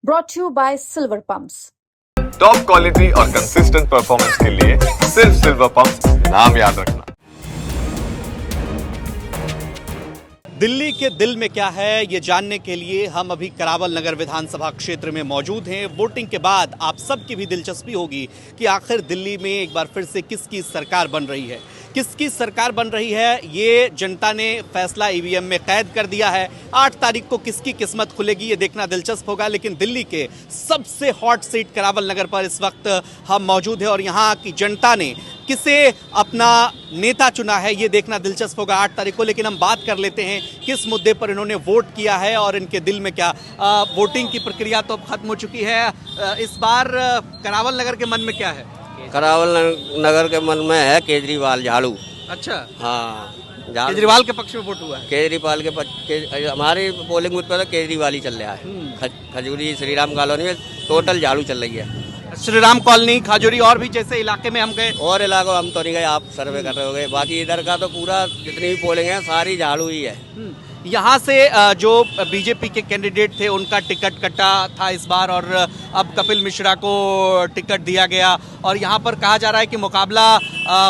brought to you by Silver Pumps. Top quality और consistent performance के लिए सिर्फ सिल्वर पंप्स, नाम याद रखना। दिल्ली के दिल में क्या है ये जानने के लिए हम अभी करावल नगर विधानसभा क्षेत्र में मौजूद हैं। वोटिंग के बाद आप सबकी भी दिलचस्पी होगी कि आखिर दिल्ली में एक बार फिर से किसकी सरकार बन रही है। किसकी सरकार बन रही है ये जनता ने फैसला ईवीएम में कैद कर दिया है। 8 तारीख को किसकी किस्मत खुलेगी ये देखना दिलचस्प होगा। लेकिन दिल्ली के सबसे हॉट सीट करावल नगर पर इस वक्त हम मौजूद हैं और यहाँ की जनता ने किसे अपना नेता चुना है ये देखना दिलचस्प होगा 8 तारीख को। लेकिन हम बात कर लेते हैं किस मुद्दे पर इन्होंने वोट किया है और इनके दिल में क्या। वोटिंग की प्रक्रिया तो अब खत्म हो चुकी है। इस बार करावल नगर के मन में क्या है? करावल नगर के मन में है केजरीवाल झाड़ू। अच्छा, हाँ, केजरीवाल के पक्ष में वोट हुआ है। केजरीवाल के हमारे पोलिंग बूथ पर तो केजरीवाल ही चल रहा है। खजूरी श्रीराम कॉलोनी में टोटल झाड़ू चल रही है। श्रीराम कॉलोनी, खाजूरी और भी जैसे इलाके में हम गए। और इलाकों हम तो नहीं गए, आप सर्वे कर रहे हो गए। बाकी इधर का तो पूरा जितनी भी पोलिंग है सारी झाड़ू ही है। यहाँ से जो बीजेपी के कैंडिडेट थे उनका टिकट कटा था इस बार और अब कपिल मिश्रा को टिकट दिया गया और यहाँ पर कहा जा रहा है कि मुकाबला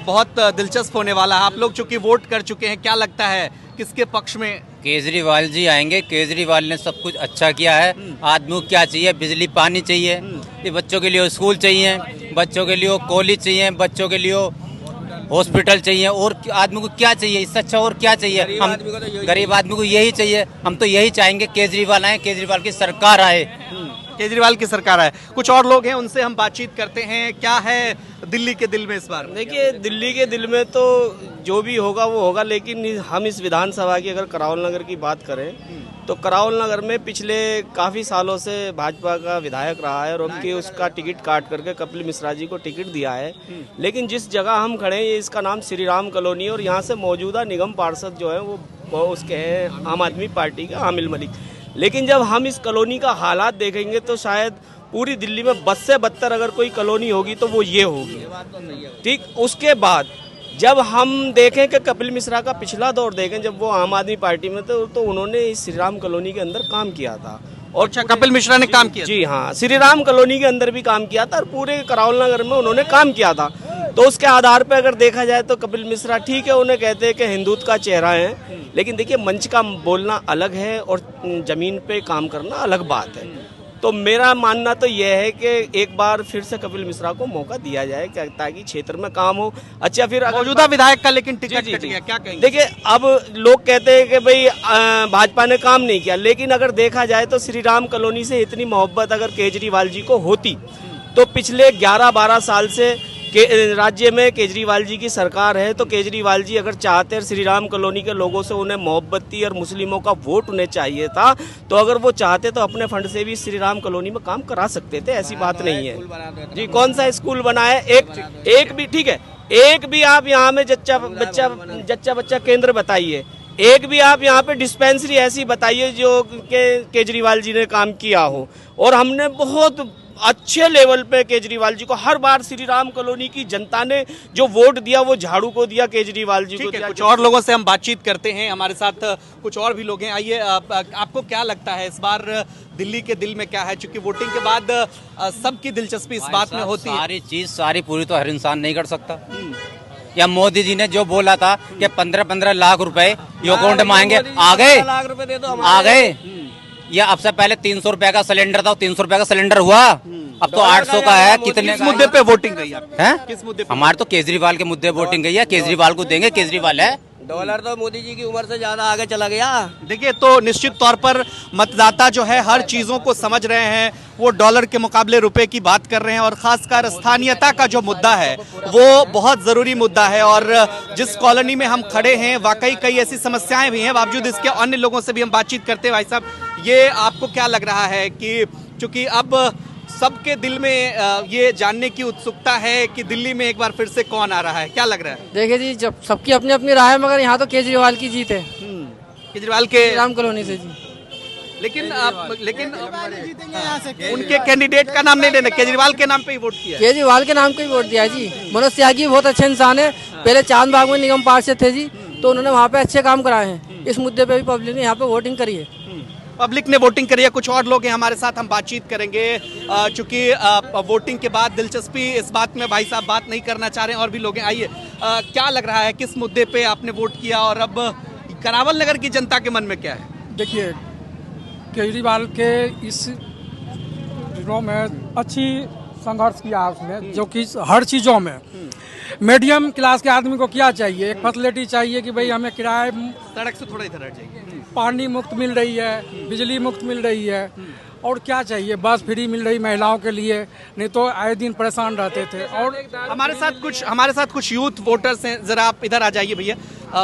बहुत दिलचस्प होने वाला है। आप लोग चूंकि वोट कर चुके हैं, क्या लगता है किसके पक्ष में? केजरीवाल जी आएंगे। केजरीवाल ने सब कुछ अच्छा किया है। आदमी को क्या चाहिए? बिजली पानी चाहिए, ये बच्चों के लिए स्कूल चाहिए, बच्चों के लिए कॉलेज चाहिए, बच्चों के लिए हॉस्पिटल चाहिए। और आदमी को क्या चाहिए? इससे अच्छा और क्या चाहिए? हम गरीब आदमी को यही चाहिए। हम तो यही चाहेंगे केजरीवाल आए, केजरीवाल की सरकार आए। केजरीवाल की सरकार आए। कुछ और लोग हैं उनसे हम बातचीत करते हैं। क्या है दिल्ली के दिल में इस बार? देखिए, दिल्ली के दिल में तो जो भी होगा वो होगा, लेकिन हम इस विधानसभा की अगर करावल नगर की बात करें तो करावल नगर में पिछले काफ़ी सालों से भाजपा का विधायक रहा है और उनकी उसका टिकट काट करके कपिल मिश्रा जी को टिकट दिया है। लेकिन जिस जगह हम खड़े हैं ये इसका नाम श्री राम कॉलोनी और यहाँ से मौजूदा निगम पार्षद जो है वो उसके हैं आम आदमी पार्टी के आमिर मलिक। लेकिन जब हम इस कॉलोनी का हालात देखेंगे तो शायद पूरी दिल्ली में 10 से 72 अगर कोई कॉलोनी होगी तो वो ये होगी। ठीक, उसके बाद जब हम देखें कि कपिल मिश्रा का पिछला दौर देखें जब वो आम आदमी पार्टी में थे तो उन्होंने इस श्री राम कॉलोनी के अंदर काम किया था। और अच्छा, कपिल मिश्रा ने काम किया? जी हाँ, श्री राम कॉलोनी के अंदर भी काम किया था और पूरे करावल नगर में उन्होंने काम किया था। तो उसके आधार पर अगर देखा जाए तो कपिल मिश्रा ठीक है, उन्हें कहते हैं कि हिंदुत्व का चेहरा है। लेकिन देखिए, मंच का बोलना अलग है और जमीन पे काम करना अलग बात है। तो मेरा मानना तो यह है कि एक बार फिर से कपिल मिश्रा को मौका दिया जाए ताकि क्षेत्र में काम हो। अच्छा, फिर मौजूदा विधायक का लेकिन टिकट कट गया, क्या कहेंगे? देखिए, अब लोग कहते हैं कि भाई भाजपा ने काम नहीं किया, लेकिन अगर देखा जाए तो श्री राम कॉलोनी से इतनी मोहब्बत अगर केजरीवाल जी को होती तो पिछले 11-12 साल से राज्य में केजरीवाल जी की सरकार है। तो केजरीवाल जी अगर चाहते श्री राम कॉलोनी के लोगों से उन्हें मोहब्बत थी और मुस्लिमों का वोट उन्हें चाहिए था, तो अगर वो चाहते तो अपने फंड से भी श्री राम कॉलोनी में काम करा सकते थे। ऐसी बात नहीं है जी। कौन सा स्कूल बना है? एक भी, ठीक है, एक भी आप यहाँ में जच्चा बच्चा केंद्र बताइए। एक भी आप यहाँ पे डिस्पेंसरी ऐसी बताइए जो केजरीवाल जी ने काम किया हो। और हमने बहुत अच्छे लेवल पे केजरीवाल जी को हर बार श्री राम कॉलोनी की जनता ने जो वोट दिया वो झाड़ू को दिया, केजरीवाल जी को दिया। कुछ और लोगों से हम बातचीत करते हैं। हमारे साथ कुछ और भी लोग हैं। आइए, आपको क्या लगता है इस बार दिल्ली के दिल में क्या है? क्योंकि वोटिंग के बाद सबकी दिलचस्पी इस बात में होती है। सारी चीज सारी पूरी तो हर इंसान नहीं कर सकता। या मोदी जी ने जो बोला था कि 15-15 लाख रुपए यो अकाउंट में आएंगे, आ गए? लाख रुपए दे दो, आ गए? या अब से पहले 300 रुपए का सिलेंडर था, 300 रुपए का सिलेंडर हुआ, अब तो 800 का है। कितने किस मुद्दे पे वोटिंग गई है? किस मुद्दे पे? हमारे तो केजरीवाल के मुद्दे वोटिंग गई है। केजरीवाल को देंगे, केजरीवाल है। डॉलर तो मोदी जी की उम्र से ज्यादा आगे चला गया। देखिए, तो निश्चित तौर पर मतदाता जो है हर चीजों को समझ रहे हैं। वो डॉलर के मुकाबले रुपए की बात कर रहे हैं और खासकर स्थानीयता का जो मुद्दा है वो बहुत जरूरी मुद्दा है। और जिस कॉलोनी में हम खड़े हैं वाकई कई ऐसी समस्याएं भी हैं, बावजूद इसके अन्य लोगों से भी हम बातचीत करते हैं। भाई साहब, ये आपको क्या लग रहा है कि चूंकि अब सबके दिल में ये जानने की उत्सुकता है कि दिल्ली में एक बार फिर से कौन आ रहा है, क्या लग रहा है? देखिए जी, जब सबकी अपनी अपनी राय है, मगर यहाँ तो केजरीवाल की जीत है। केजरीवाल के राम कॉलोनी से जी। लेकिन उनके कैंडिडेट का नाम नहीं लेना, केजरीवाल के नाम पे ही वोट किया। केजरीवाल के नाम पे ही वोट दिया जी। मनोज त्यागी बहुत अच्छे इंसान है। पहले चांदबाग में निगम पार्षद थे जी, तो उन्होंने वहाँ पे अच्छे काम कराए हैं। इस मुद्दे पे भी पब्लिक ने यहाँ पे वोटिंग करी है। पब्लिक ने वोटिंग करी है, कुछ और लोग हैं हमारे साथ, हम बातचीत करेंगे। चूंकि वोटिंग के बाद दिलचस्पी इस बात में भाई साहब बात नहीं करना चाह रहे हैं, और भी लोग हैं। आइए, क्या लग रहा है, किस मुद्दे पे आपने वोट किया और अब करावल नगर की जनता के मन में क्या है? देखिए, केजरीवाल के इस दिनों में अच्छी संघर्ष किया उसने, जो कि हर चीज़ों में मीडियम क्लास के आदमी को क्या चाहिए, एक फैसिलिटी चाहिए कि भाई हमें किराए, सड़क से थोड़ा इधर हट जाइए। पानी मुफ्त मिल रही है, बिजली मुफ्त मिल रही है, और क्या चाहिए, बस फ्री मिल रही महिलाओं के लिए, नहीं तो आए दिन परेशान रहते थे। और हमारे साथ कुछ यूथ वोटर्स हैं, जरा आप इधर आ जाइए भैया,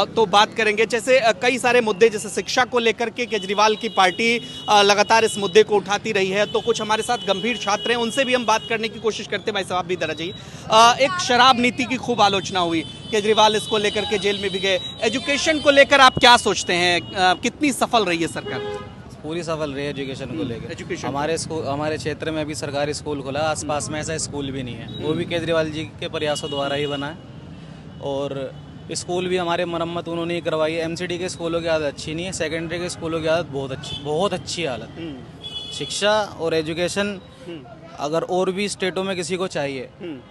तो बात करेंगे। जैसे कई सारे मुद्दे, जैसे शिक्षा को लेकर के केजरीवाल की पार्टी लगातार इस मुद्दे को उठाती रही है, तो कुछ हमारे साथ गंभीर छात्र हैं, उनसे भी हम बात करने की कोशिश करते हैं। भाई साहब भी इधर आ जाइए। एक शराब नीति की खूब आलोचना हुई, केजरीवाल इसको लेकर के जेल में भी गए। एजुकेशन को लेकर आप क्या सोचते हैं, कितनी सफल रही है सरकार? पूरी सफल रही है एजुकेशन को लेकर। एजुकेशन हमारे क्षेत्र में अभी सरकारी स्कूल खुला, आसपास में ऐसा स्कूल भी नहीं है, वो भी केजरीवाल जी के प्रयासों द्वारा ही बना है। और स्कूल भी हमारे मरम्मत उन्होंने ही करवाई है। एमसीडी के स्कूलों की हालत अच्छी नहीं है, सेकेंडरी के स्कूलों की हालत बहुत अच्छी हालत। शिक्षा और एजुकेशन अगर और भी स्टेटों में किसी को चाहिए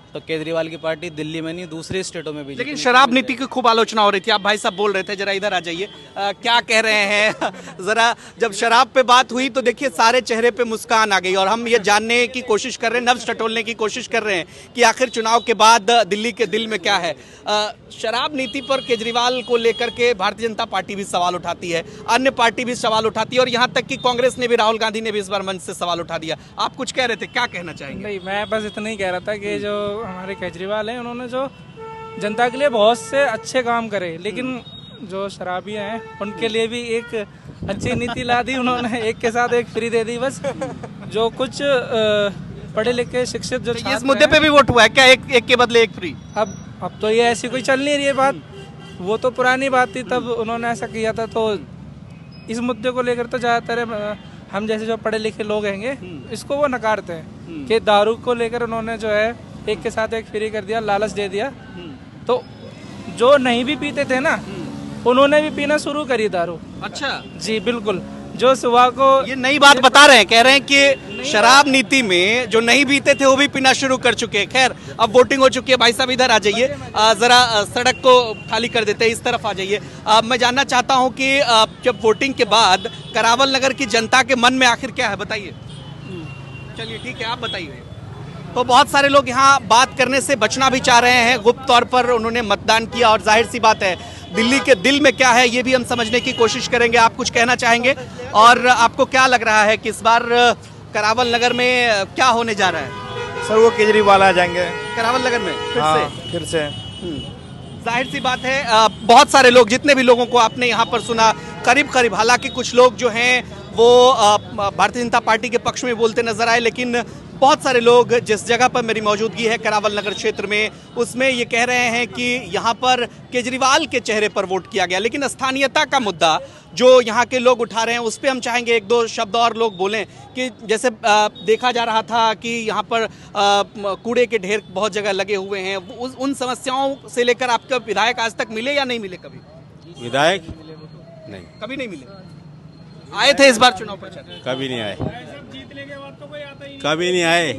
तो केजरीवाल की पार्टी दिल्ली में नहीं, दूसरे स्टेटों में भी। लेकिन शराब नीति की खूब आलोचना हो रही थी, आप भाई साहब बोल रहे थे, जरा इधर आ जाइए। क्या कह रहे हैं? जरा जब शराब पे बात हुई तो देखिए सारे चेहरे पे मुस्कान आ गई, और हम ये जानने की कोशिश कर रहे हैं, नब्ज टटोलने की कोशिश कर रहे हैं कि आखिर चुनाव के बाद दिल्ली के दिल में क्या है। शराब नीति पर केजरीवाल को लेकर के भारतीय जनता पार्टी भी सवाल उठाती है, अन्य पार्टी भी सवाल उठाती है, और यहाँ तक कि कांग्रेस ने भी, राहुल गांधी ने भी इस बार मंच से सवाल उठा दिया। आप कुछ कह रहे थे, क्या कहना चाहेंगे? नहीं, मैं बस इतना ही कह रहा था कि जो हमारे केजरीवाल हैं, उन्होंने जो जनता के लिए बहुत से अच्छे काम करे, लेकिन जो शराबियाँ हैं उनके लिए भी एक अच्छी नीति ला दी उन्होंने, एक के साथ एक फ्री दे दी बस। जो कुछ पढ़े लिखे शिक्षित जो इस मुद्दे पे भी वोट हुआ है क्या, एक के बदले एक फ्री? अब तो ये ऐसी कोई चल नहीं रही है बात, वो तो पुरानी बात थी, तब उन्होंने ऐसा किया था। तो इस मुद्दे को लेकर तो ज़्यादातर हम जैसे जो पढ़े लिखे लोग हैंगे इसको वो नकारते हैं कि दारू को लेकर उन्होंने जो है एक के साथ एक फ्री कर दिया, लालच दे दिया। तो जो नहीं भी पीते थे ना, उन्होंने भी पीना शुरू करी दारू। अच्छा जी बिल्कुल, जो सुबह को ये नई बात बता रहे हैं, कह रहे हैं कि शराब नीति में जो नहीं पीते थे वो भी पीना शुरू कर चुके हैं। खैर, अब वोटिंग हो चुकी है। भाई साहब इधर आ जाइए, जरा सड़क को खाली कर देते हैं, इस तरफ आ जाइए। मैं जानना चाहता हूं कि जब वोटिंग के बाद करावल नगर की जनता के मन में आखिर क्या है, बताइए। चलिए ठीक है, आप बताइए। तो बहुत सारे लोग यहाँ बात करने से बचना भी चाह रहे हैं, गुप्त तौर पर उन्होंने मतदान किया, और जाहिर सी बात है दिल्ली के दिल में क्या है ये भी हम समझने की कोशिश करेंगे। आप कुछ कहना चाहेंगे, और आपको क्या लग रहा है कि इस बार करावल नगर में क्या होने जा रहा है? सर वो केजरीवाल आ जाएंगे करावल नगर में फिर से। जाहिर सी बात है, बहुत सारे लोग, जितने भी लोगों को आपने यहाँ पर सुना, करीब करीब, हालांकि कुछ लोग जो हैं वो भारतीय जनता पार्टी के पक्ष में बोलते नजर आए, लेकिन बहुत सारे लोग, जिस जगह पर मेरी मौजूदगी है करावल नगर क्षेत्र में, उसमें ये कह रहे हैं कि यहाँ पर केजरीवाल के चेहरे पर वोट किया गया। लेकिन स्थानीयता का मुद्दा जो यहाँ के लोग उठा रहे हैं, उस पर हम चाहेंगे एक दो शब्द और लोग बोलें। कि जैसे देखा जा रहा था कि यहाँ पर कूड़े के ढेर बहुत जगह लगे हुए हैं, उन समस्याओं से लेकर आपका विधायक आज तक मिले या नहीं मिले? कभी विधायक नहीं, कभी नहीं मिले। आए थे इस बार चुनाव प्रचार? कभी नहीं आए, कभी नहीं आए,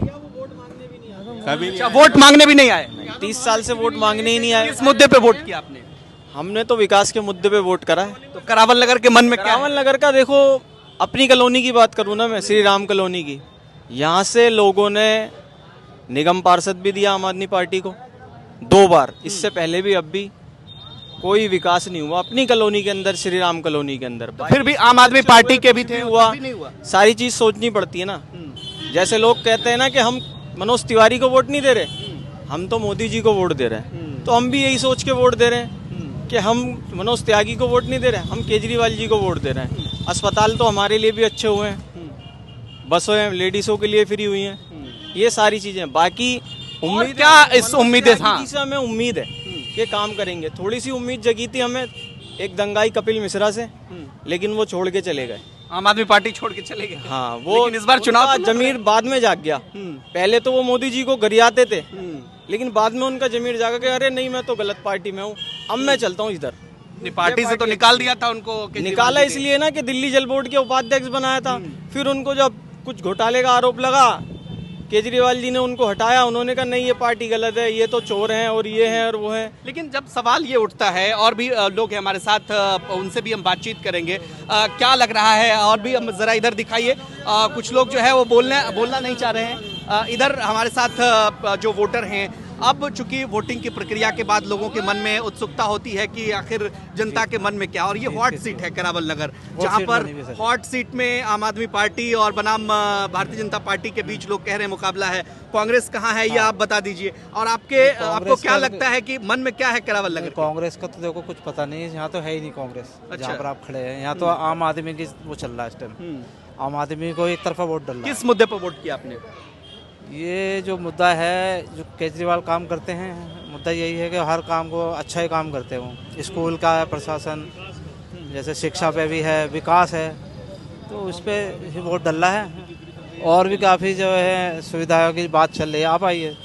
कभी नहीं। वोट मांगने भी नहीं आए? 30 साल से वोट मांगने ही नहीं आए। किस मुद्दे पे वोट किया आपने? हमने तो विकास के मुद्दे पे वोट करा है। तो करावल नगर के मन में क्या है? करावल नगर का देखो, अपनी कॉलोनी की बात करूँ ना मैं, श्री राम कॉलोनी की, यहाँ से लोगों ने निगम पार्षद भी दिया आम आदमी पार्टी को 2 बार, इससे पहले भी, अब भी कोई विकास नहीं हुआ अपनी कॉलोनी के अंदर, श्री राम कॉलोनी के अंदर। फिर भी आम आदमी पार्टी के भी थे, हुआ, नहीं हुआ। सारी चीज सोचनी पड़ती है ना। जैसे लोग कहते हैं ना कि हम मनोज तिवारी को वोट नहीं दे रहे, हम तो मोदी जी को वोट दे रहे हैं, तो हम भी यही सोच के वोट दे रहे हैं कि हम मनोज त्यागी को वोट नहीं दे रहे, हम केजरीवाल जी को वोट दे रहे हैं। अस्पताल तो हमारे लिए भी अच्छे हुए हैं, बसें लेडीजों के लिए फ्री हुई हैं, ये सारी चीजें। बाकी उम्मीद क्या इस उम्मीद है? हाँ, से हमें उम्मीद है कि काम करेंगे। थोड़ी सी उम्मीद जगी थी हमें एक दंगाई कपिल मिश्रा से, लेकिन वो छोड़ के चले गए, आम आदमी पार्टी छोड़ के चले गए। हाँ, वो लेकिन इस बार चुनाव जमीर बाद में जाग गया। पहले तो वो मोदी जी को गरियाते थे, लेकिन बाद में उनका जमीर जागा कि अरे नहीं, मैं तो गलत पार्टी में हूँ, अब मैं चलता हूँ इधर। अपनी पार्टी से तो निकाल दिया था उनको, निकाला इसलिए ना कि दिल्ली जल बोर्ड के उपाध्यक्ष बनाया था। फिर उनको जब कुछ घोटाले का आरोप लगा, केजरीवाल जी ने उनको हटाया। उन्होंने कहा नहीं, ये पार्टी गलत है, ये तो चोर हैं और ये हैं और वो हैं। लेकिन जब सवाल ये उठता है, और भी लोग हैं हमारे साथ, उनसे भी हम बातचीत करेंगे, क्या लग रहा है, और भी हम जरा इधर दिखाइए। कुछ लोग जो है वो बोलना नहीं चाह रहे हैं। इधर हमारे साथ जो वोटर हैं, अब चूंकि वोटिंग की प्रक्रिया के बाद लोगों के मन में उत्सुकता होती है कि आखिर जनता के मन में क्या, और ये हॉट सीट है करावल नगर, जहां पर हॉट सीट में आम आदमी पार्टी और बनाम भारतीय जनता पार्टी के बीच लोग कह रहे हैं मुकाबला है। कांग्रेस कहाँ है, ये आप बता दीजिए, और आपको क्या लगता है कि मन में क्या है करावल नगर? कांग्रेस का तो देखो कुछ पता नहीं है, यहाँ तो है ही नहीं कांग्रेस। जहाँ पर आप खड़े हैं यहाँ तो आम आदमी की वो चल रहा है इस टाइम। आम आदमी को एक तरफा वोट डालना। किस मुद्दे पर वोट किया आपने? ये जो मुद्दा है, जो केजरीवाल काम करते हैं, मुद्दा यही है कि हर काम को अच्छा ही काम करते हैं वो। स्कूल का है, प्रशासन, जैसे शिक्षा पे भी है, विकास है, तो उस पर ही वोट डलना है। और भी काफ़ी जो है सुविधाओं की बात चल रही है, आप आइए।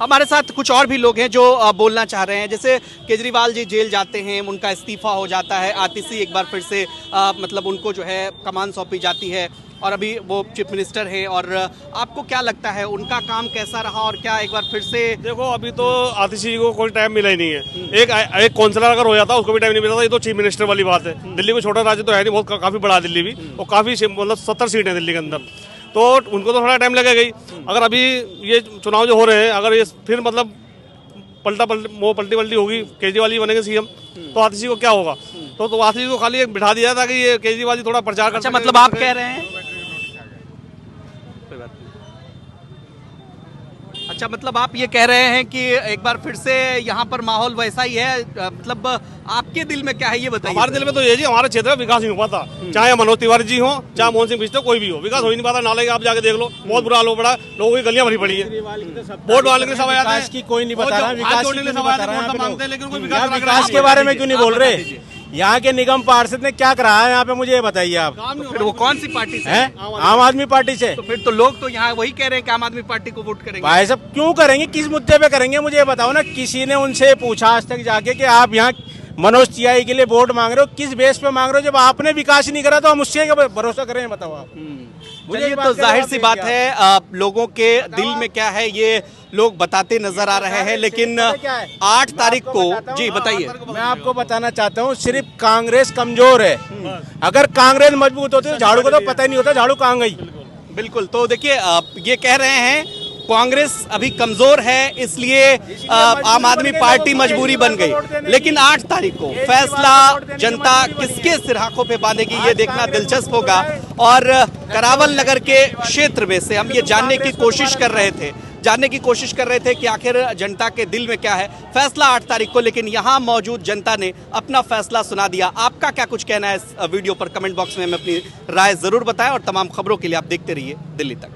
हमारे साथ कुछ और भी लोग हैं जो बोलना चाह रहे हैं। जैसे केजरीवाल जी जेल जाते हैं, उनका इस्तीफा हो जाता है, आतिशी एक बार फिर से मतलब उनको जो है कमान सौंपी जाती है, और अभी वो चीफ मिनिस्टर हैं। और आपको क्या लगता है उनका काम कैसा रहा, और क्या एक बार फिर से? देखो, अभी तो आतिशी जी को कोई टाइम मिला ही नहीं है। एक काउंसलर अगर हो जाता उसको भी टाइम नहीं मिला था। ये तो चीफ मिनिस्टर वाली बात है। दिल्ली को छोटा राज्य तो है नहीं, बहुत काफी बड़ा दिल्ली भी, और काफी मतलब 70 सीट है दिल्ली के अंदर, तो उनको तो थोड़ा टाइम लगेगा ही। अगर अभी ये चुनाव जो हो रहे हैं, अगर ये फिर मतलब पलटी होगी, केजरीवाल जी बनेंगे सीएम, तो आतिशी को क्या होगा? तो आतिशी को खाली बिठा दिया था कि ये केजरीवाल जी थोड़ा प्रचार कर। अच्छा, मतलब आप कह रहे हैं, अच्छा मतलब आप ये कह रहे हैं कि एक बार फिर से यहाँ पर माहौल वैसा ही है। मतलब आपके दिल में क्या है ये बताइए। हमारे दिल में तो ये जी, हमारे क्षेत्र में विकास नहीं हो पाता। चाहे मनोज तिवारी जी हो, चाहे मोहन सिंह बिष्ट, कोई भी हो, विकास हो ही नहीं पाता। नाले आप जाके देख लो, बहुत बुरा हाल हो पड़ा, लोगों की गलियां भरी पड़ी है। वोट डालने के समय विकास की कोई नहीं बता रहा, विकास के बारे में क्यों नहीं बोल रहे? यहाँ के निगम पार्षद ने क्या करा है यहाँ पे, मुझे ये बताइए आप। फिर वो कौन सी पार्टी से है? आम आदमी पार्टी से। तो फिर तो लोग तो यहाँ वही कह रहे हैं कि आम आदमी पार्टी को वोट करेंगे। भाई साहब क्यों करेंगे, किस मुद्दे पे करेंगे, मुझे ये बताओ ना। किसी ने उनसे पूछा आज तक जाके कि आप यहाँ मनोज तिवारी के लिए वोट मांग रहे हो, किस बेस पे मांग रहे हो? जब आपने विकास ही नहीं करा तो हम उससे भरोसा करें, बताओ आप। मुझे तो जाहिर सी बात है, लोगों के दिल में क्या है ये लोग बताते नजर आ रहे हैं। लेकिन 8 तारीख को, जी बताइए। मैं आपको बताना चाहता हूँ, सिर्फ कांग्रेस कमजोर है। अगर कांग्रेस मजबूत होती तो झाड़ू को तो पता ही नहीं होता झाड़ू कहाँ गई। बिल्कुल, तो देखिए ये कह रहे हैं कांग्रेस अभी कमजोर है, इसलिए आम आदमी पार्टी मजबूरी बन गई। लेकिन 8 तारीख को फैसला जनता किसके सिरहाखों पे बांधेगी ये देखना दिलचस्प होगा। और करावल नगर के क्षेत्र में से हम ये जानने की कोशिश कर रहे थे कि आखिर जनता के दिल में क्या है। फैसला 8 तारीख को, लेकिन यहाँ मौजूद जनता ने अपना फैसला सुना दिया। आपका क्या कुछ कहना है इस वीडियो पर? कमेंट बॉक्स में हमें अपनी राय जरूर बताएं, और तमाम खबरों के लिए आप देखते रहिए दिल्ली तक।